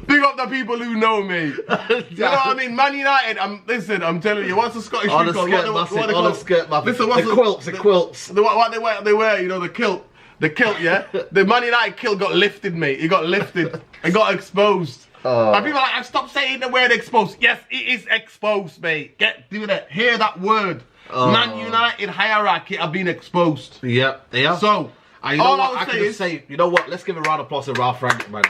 Big up the people who know me. You know what I mean? Man United. I'm telling you. What's the Scottish people called? What they call? Listen, what's the quilts? What they wear? You know the kilt. The kilt, yeah? The Man United kilt got lifted, mate. It got lifted. It got exposed. And people are like, stop saying the word exposed. Yes, it is exposed, mate. Do that. Hear that word. Man United hierarchy have been exposed. Yeah, yeah. So, you know what? I can just say, you know what? Let's give a round of applause to Ralf Rangnick, man.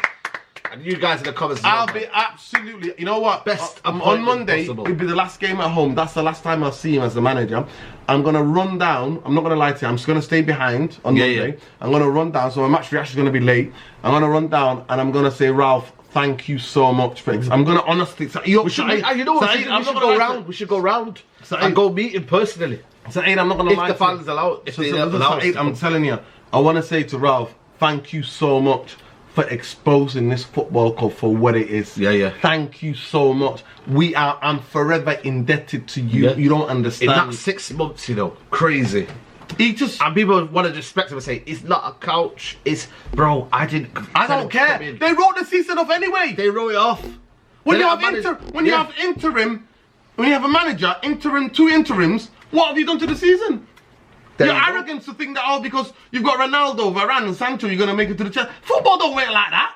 And you guys in the comments. I'll be absolutely. You know what? Best on Monday, it'll be the last game at home. That's the last time I'll see him as the manager. I'm gonna run down. I'm not gonna lie to you. I'm just gonna stay behind on Monday. Yeah. I'm gonna run down. So my match reaction is gonna be late. I'm gonna run down and I'm gonna say, Ralf, thank you so much for. I'm gonna honestly. You know what? We should go round. We should go round and go meet him personally. Saeed, I'm not gonna lie. If the fans allow. If they allow. I'm telling you. I want to say to Ralf, thank you so much for exposing this football club for what it is. Yeah, yeah. Thank you so much. I'm forever indebted to you. Yeah. You don't understand. In that 6 months, you know, crazy. And people want to disrespect him and say, it's not a couch. It's, bro, I don't care. They wrote the season off anyway. They wrote it off. When you have interim, when you have a manager, two interims, what have you done to the season? Your arrogance to think that, because you've got Ronaldo, Varane and Sancho, you're going to make it to the chance. Football don't work like that.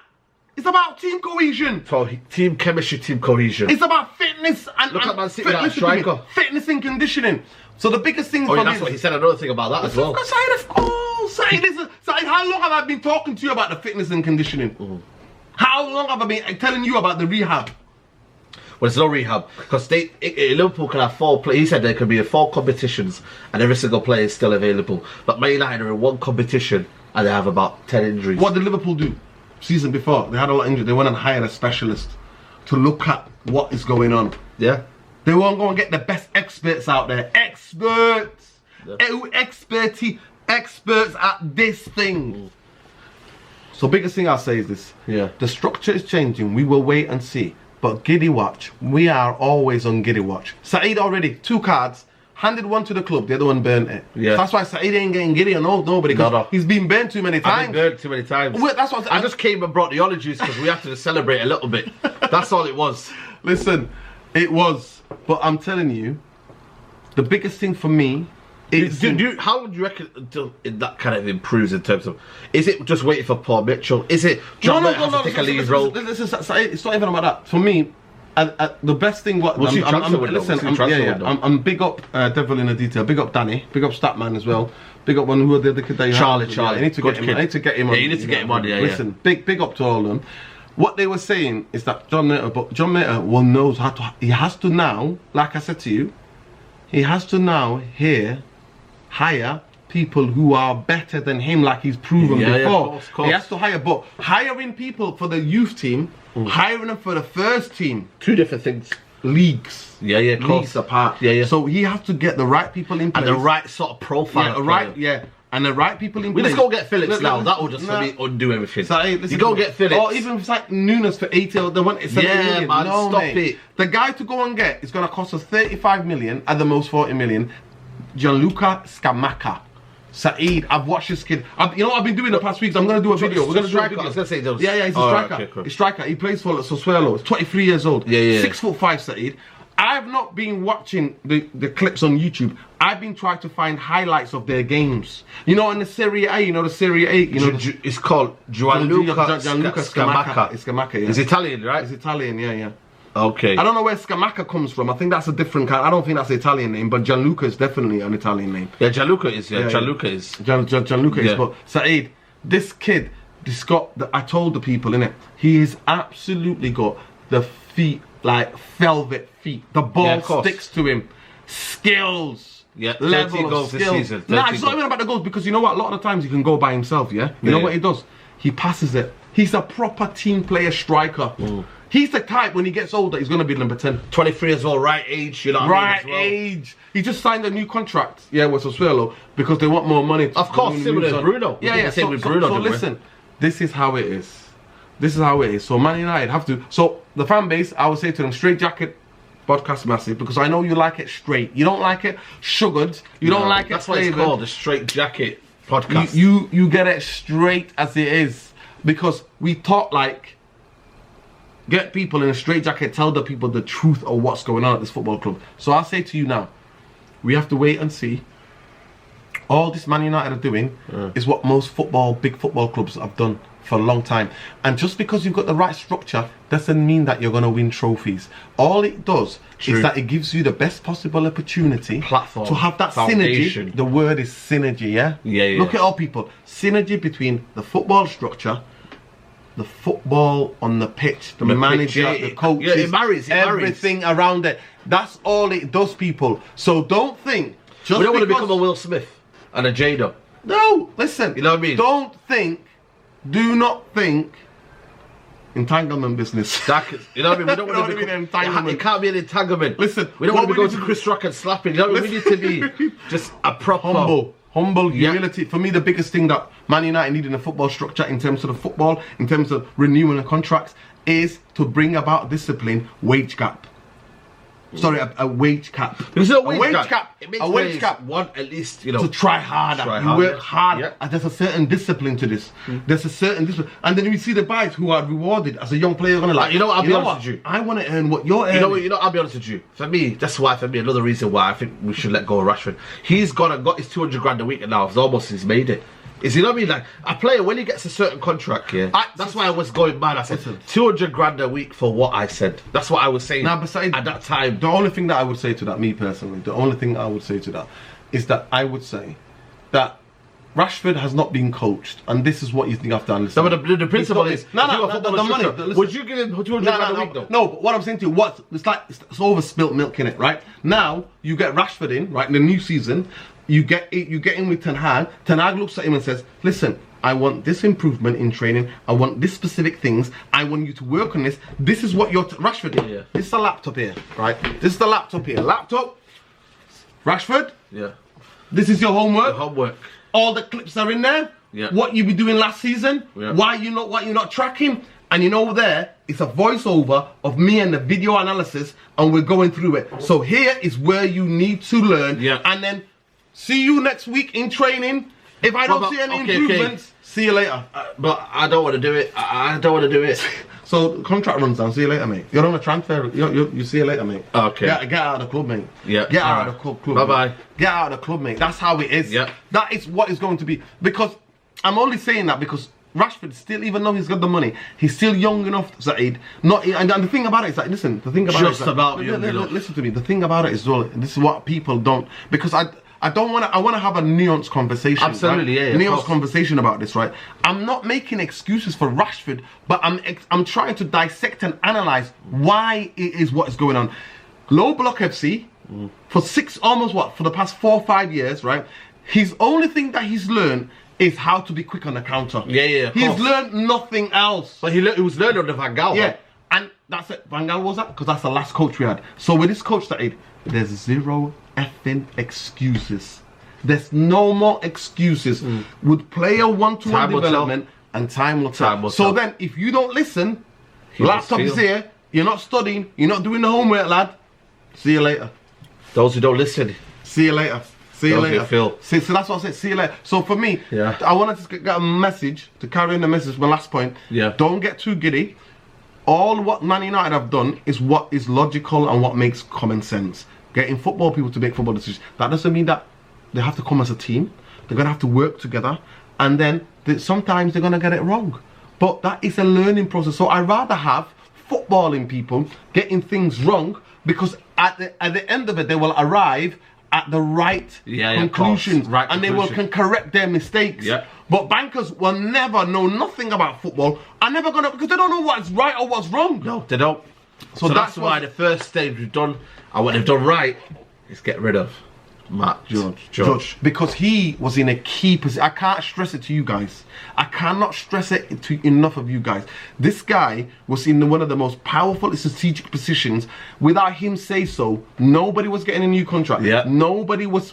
It's about team cohesion. Team chemistry, team cohesion. It's about fitness and... Look at Man City, that striker. Fitness and conditioning. So the biggest thing for me... that's what he said, another thing about that as well. Of course. Saeed, how long have I been talking to you about the fitness and conditioning? How long have I been telling you about the rehab? Well, it's no rehab because Liverpool can have 4 players. He said there could be 4 competitions and every single player is still available. But Man United are in 1 competition and they have about 10 injuries. What did Liverpool do? Season before, they had a lot of injuries. They went and hired a specialist to look at what is going on. Yeah. They won't go and get the best experts out there. Experts! Yeah. Experts at this thing. So biggest thing I'll say is this. Yeah. The structure is changing. We will wait and see. But Giddy Watch, we are always on Giddy Watch. Saeed already, 2 cards, handed 1 to the club, the other one burnt it. Yeah. That's why Saeed ain't getting giddy on nobody, because he's been burnt too many times. I've been burnt too many times. Wait, that's what I just came and brought the olive juice because we have to celebrate a little bit. That's all it was. Listen, it was. But I'm telling you, the biggest thing for me is... How would you reckon until that kind of improves in terms of... Is it just waiting for Paul Mitchell? Is it John has to take a lead role? It's not even about that. For me, the best thing... I'm big up Devil in the Detail. Big up Danny. Big up Statman as well. Big up one who are the other kid that you Charlie. I need to get him on. Yeah, you need to get him on, Listen, big up to all of them. What they were saying is that John Murtough will knows how to... He has to now, like I said to you, he has to now hire people who are better than him, like he's proven before. Yeah, of course. He has to hire, but hiring people for the youth team, hiring them for the first team, 2 different things. Leagues. Yeah, of course. Leagues apart. Yeah. So he has to get the right people in place. And the right sort of profile. And the right people in place. We just go get Phillips now. That will just undo everything. So, hey, you go get Phillips. Or even if it's like Nunes for 80, they want it. Yeah, man, stop it. The guy to go and get is going to cost us 35 million, at the most 40 million. Gianluca Scamacca. Saeed, I've watched this kid. You know what I've been doing the past weeks? I'm going to do a video. We're going to do a video. I was going to say those. Yeah, he's a striker. Okay, cool. He's a striker. He plays for Sassuolo. He's 23 years old. Yeah. 6'5", Saeed. I've not been watching the clips on YouTube. I've been trying to find highlights of their games. You know, in the Serie A, it's called Gianluca Scamacca. It's Scamacca, yeah. He's Italian, right? He's Italian, yeah. Okay. I don't know where Scamacca comes from. I think that's a different kind. I don't think that's an Italian name, but Gianluca is definitely an Italian name. Yeah, Gianluca is. Yeah, Gianluca is. Gianluca is. But Saeed, this kid, I told the people in it, he has absolutely got the feet like velvet feet. The ball sticks to him. Skills. Yeah, level goals of skills. this season. Nah, it's not even about the goals, because you know what? A lot of the times he can go by himself. You know what he does? He passes it. He's a proper team player striker. He's the type, when he gets older, he's going to be number 10. 23 as well, right age, you know what I mean? Right age. He just signed a new contract, with Sassuolo, because they want more money. Of course, similar to Bruno. Same with Bruno. So listen, this is how it is. This is how it is. So Man United have to... So the fan base, I would say to them, Straightjacket podcast massive, because I know you like it straight. You don't like it sugared. You don't like it flavored. That's what it's called, the Straightjacket podcast. You get it straight as it is. Because we talk like... Get people in a straitjacket, tell the people the truth of what's going on at this football club. So I'll say to you now, we have to wait and see. All this Man United are doing is what most big football clubs have done for a long time. And just because you've got the right structure doesn't mean that you're going to win trophies. All it does is that it gives you the best possible opportunity platform to have that synergy. The word is synergy, yeah? Look at all people. Synergy between the football structure, the football on the pitch, the manager, the coaches, it marries everything around it. That's all it does, people. So don't think... We don't want to become a Will Smith and a Jado. No, listen. You know what I mean? Do not think entanglement business. You know what I mean? We don't want to become entanglement. It can't be an entanglement. Listen, we don't want to go to Chris Rock and slap him. You know what I mean? We need to be just a proper... Humble, humility. For me, the biggest thing that Man United need in a football structure, in terms of the football, in terms of renewing the contracts, is to bring about discipline, wage gap. Sorry, a wage cap. There's a wage cap. It makes a wage cap. One, at least, you know. To try harder. You work hard. And there's a certain discipline to this. There's a certain discipline. And then we see the guys who are rewarded as a young player. Going to like, you know what, I'll be honest with you. I want to earn what you're earning. You know, I'll be honest with you. For me, another reason why I think we should let go of Rashford. He's got his 200 grand a week now. He's made it. Is, you know what I mean? Like, a player, when he gets a certain contract, that's why I was going mad. I said, 200 grand a week for what I said. That's what I was saying at that time. The only thing that I would say to that, me personally, the only thing I would say to that is that I would say that Rashford has not been coached, and this is what you think you have to understand. No, but the principle is, the money. Would you give him 200 grand a week though? No, but what I'm saying to you, it's over spilt milk in it, right? Now, you get Rashford in, right, in the new season. You get in with Ten Hag. Ten Hag looks at him and says, listen, I want this improvement in training. I want this specific things. I want you to work on this. This is what Rashford did. Yeah. This is the laptop here, right? This is the laptop here. Laptop, Rashford. Yeah. This is your homework. Homework. All the clips are in there. Yeah. What you be doing last season. Yeah. Why you're not tracking. And you know there, it's a voiceover of me and the video analysis, and we're going through it. So here is where you need to learn. Yeah. And then see you next week in training. If I don't see any improvements, see you later. But I don't want to do it. I don't want to do it. So the contract runs down. See you later, mate. You're on a transfer. You see you later, mate. Okay. Get out of the club, mate. Yeah. Get out of the club. Bye bye. Get out of the club, mate. That's how it is. Yeah. That is what it's going to be. Because I'm only saying that because Rashford still, even though he's got the money, he's still young enough, Saeed. And the thing about it is like, listen, the thing about it is listen to me. The thing about it is, well, this is what people don't, because I want to have a nuanced conversation. Absolutely, right? Nuanced conversation about this, right? I'm not making excuses for Rashford, but I'm trying to dissect and analyze why it is what is going on. Low block FC for for the past 4 or 5 years, right? His only thing that he's learned is how to be quick on the counter. Yeah. He's learned nothing else. But he was learning under Van Gaal. Yeah, and that's it. Van Gaal was that because that's the last coach we had. So with this coach that there's zero effing excuses. There's no more excuses. With player one-to-one development, and time will tell. So then, if you don't listen, laptop is here. You're not studying. You're not doing the homework, lad. See you later. Those who don't listen. See you later. See you later. Phil. So that's what I said. See you later. So for me, I wanted to get a message to carry on the message. My last point. Yeah. Don't get too giddy. All what Man United have done is what is logical and what makes common sense. Getting football people to make football decisions. That doesn't mean that they have to come as a team. They're going to have to work together. And then sometimes they're going to get it wrong. But that is a learning process. So I'd rather have footballing people getting things wrong, because at the end of it, they will arrive at the right conclusions, and they can correct their mistakes. Yeah. But bankers will never know nothing about football, are never gonna, because they don't know what's right or what's wrong. No, they don't. So that's why the first stage we've done, and what they've done right, is get rid of Matt Judge. Because he was in a key position. I can't stress it to you guys. I cannot stress it to enough of you guys. This guy was in one of the most powerful strategic positions. Without him say so, nobody was getting a new contract. Yeah. Nobody was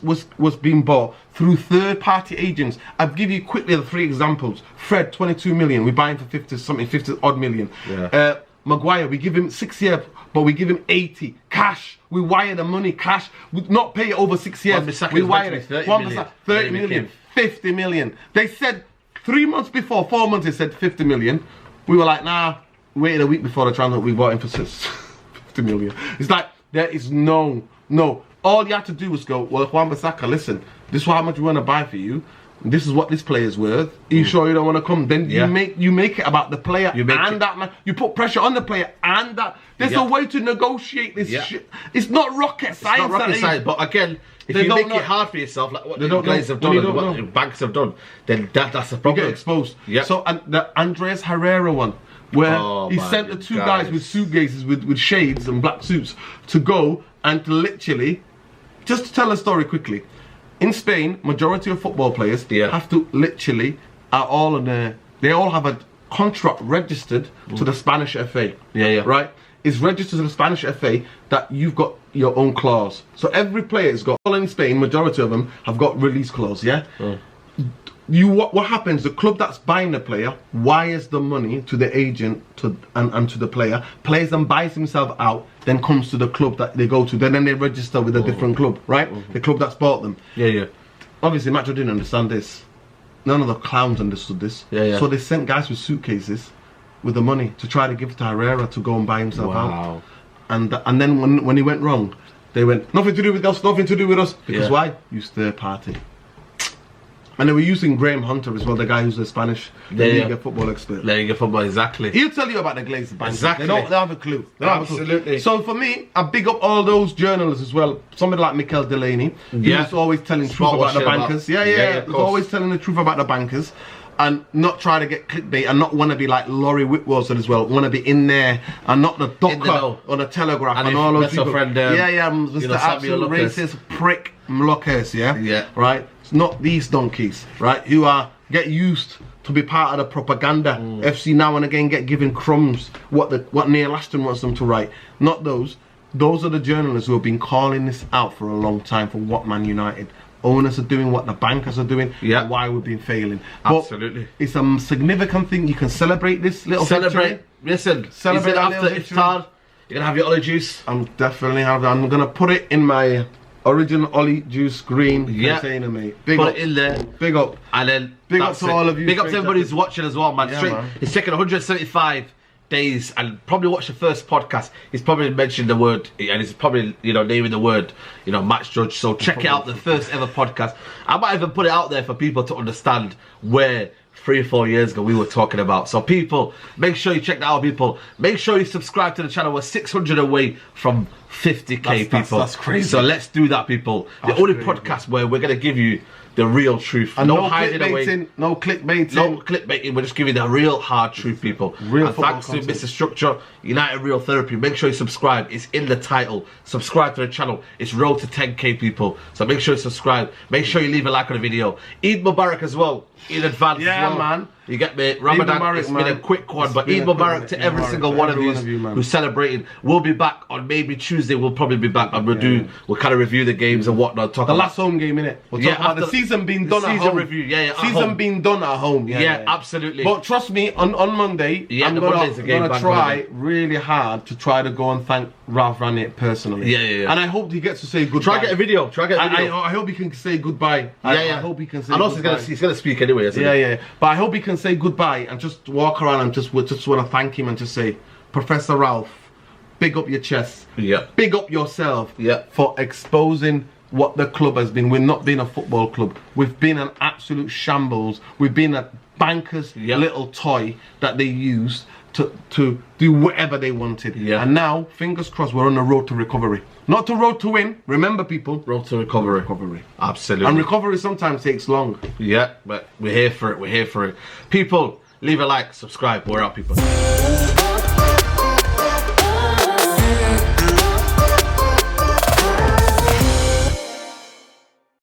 being bought through third-party agents. I'll give you quickly the 3 examples. Fred, 22 million. We buy him for 50 odd million. Yeah. Maguire, we give him 6 years, but we give him 80 cash. We wire the money cash. We not pay it over 6 years. We wire it. 30 million, 50 million. They said 3 months before, 4 months, they said 50 million. We were like, nah. Waited a week before the transfer. We bought him for 50 million. It's like there is no. All you have to do was go, well, Wan-Bissaka, listen, this is how much we want to buy for you. This is what this player's worth. Are you sure you don't want to come? Then you make it about the player and that man. You put pressure on the player and that. There's a way to negotiate this shit. It's not rocket science. It's not rocket science. But again, if you make it hard for yourself, like what the guys have done and what the banks have done, then that's the problem. You get exposed. Yeah. So the Andreas Herrera one, where he sent the 2 guys with suitcases with shades and black suits to go and to literally, just to tell a story quickly. In Spain, majority of football players have to literally they all have a contract registered to the Spanish FA. Right? It's registered to the Spanish FA that you've got your own clause. So every player's got, all in Spain, majority of them have got release clause, What happens, the club that's buying the player wires the money to the agent and to the player, plays and buys himself out, then comes to the club that they go to, then they register with a different club, right? The club that's bought them. Obviously, Macho didn't understand this. None of the clowns understood this. So they sent guys with suitcases with the money to try to give to Herrera to go and buy himself out. And then when he went wrong, they went, nothing to do with us, nothing to do with us. Because why? Use third party. And they were using Graham Hunter as well, the guy who's a Spanish Liga football expert. Liga football, exactly. He'll tell you about the Glazed bank. Exactly. They don't have a clue. Absolutely. So for me, I big up all those journalists as well. Somebody like Mikel Delaney, who's always telling the truth about the bankers. He's always telling the truth about the bankers. And not try to get clickbait and not want to be like Laurie Whitwelson as well. Want to be in there and not the Docker or the Telegraph and all those people. Friend, Mr. Absolute racist prick Mlockhurst, right? It's not these donkeys, right? Who get used to be part of the propaganda. FC now and again get given crumbs. What Neil Ashton wants them to write. Not those. Those are the journalists who have been calling this out for a long time for what Man United owners are doing, what the bankers are doing, and why we've been failing. Absolutely. But it's a significant thing. You can celebrate this little victory. Listen, celebrate after iftar. You're going to have your Ollie juice? I'm definitely having. I'm going to put it in my original Ollie juice green container, mate. Big put up. It in there. Big up. And then big up to all of you. Big up to everybody who's watching as well, man. Man. It's taken 175 days and probably watched the first podcast. He's probably mentioned the word and he's probably naming the word Match Judge. So check it out, the first ever podcast. I might even put it out there for people to understand where 3 or 4 years ago we were talking about. So people, make sure you check that out, people. Make sure you subscribe to the channel. We're 600 away from 50k people. That's crazy. So let's do that, people. The only podcast where we're going to give you the real truth. And no hiding away. No clickbaiting. No clickbaiting. We're just giving you the real hard truth, people. Real thanks to Mr. Structure, United Real Therapy. Make sure you subscribe. It's in the title. Subscribe to the channel. It's road to 10k, people. So make sure you subscribe. Make sure you leave a like on the video. Eid Mubarak as well. In advance as well. Man. You get me? Ramadan, Mubarak, it's been a quick one, but Eid Mubarak to every single one of you who's celebrating. We'll be back on maybe Tuesday. We'll probably be back and we'll kind of review the games and whatnot. The last home game, innit? We'll talk about the season being done at home. Review, season being done at home. Yeah, absolutely. But trust me, on Monday, I'm gonna try really hard to try to go and thank Ralf Rangnick personally. Yeah. And I hope he gets to say goodbye. Try to get a video. I hope he can say goodbye. I hope he can say. And also he's gonna speak anyway, isn't he? Yeah. But I hope he can say goodbye and just walk around and just want to thank him and just say, Professor Ralf, big up your chest. Yeah. Big up yourself. Yeah. For exposing what the club has been. We're not been a football club. We've been an absolute shambles. We've been a banker's little toy that they used to do whatever they wanted. And now, fingers crossed, we're on the road to recovery. Not the road to win. Remember, people. Road to recovery. Recovery. Absolutely. And recovery sometimes takes long. Yeah, but we're here for it. We're here for it. People, leave a like, subscribe. We're out, people.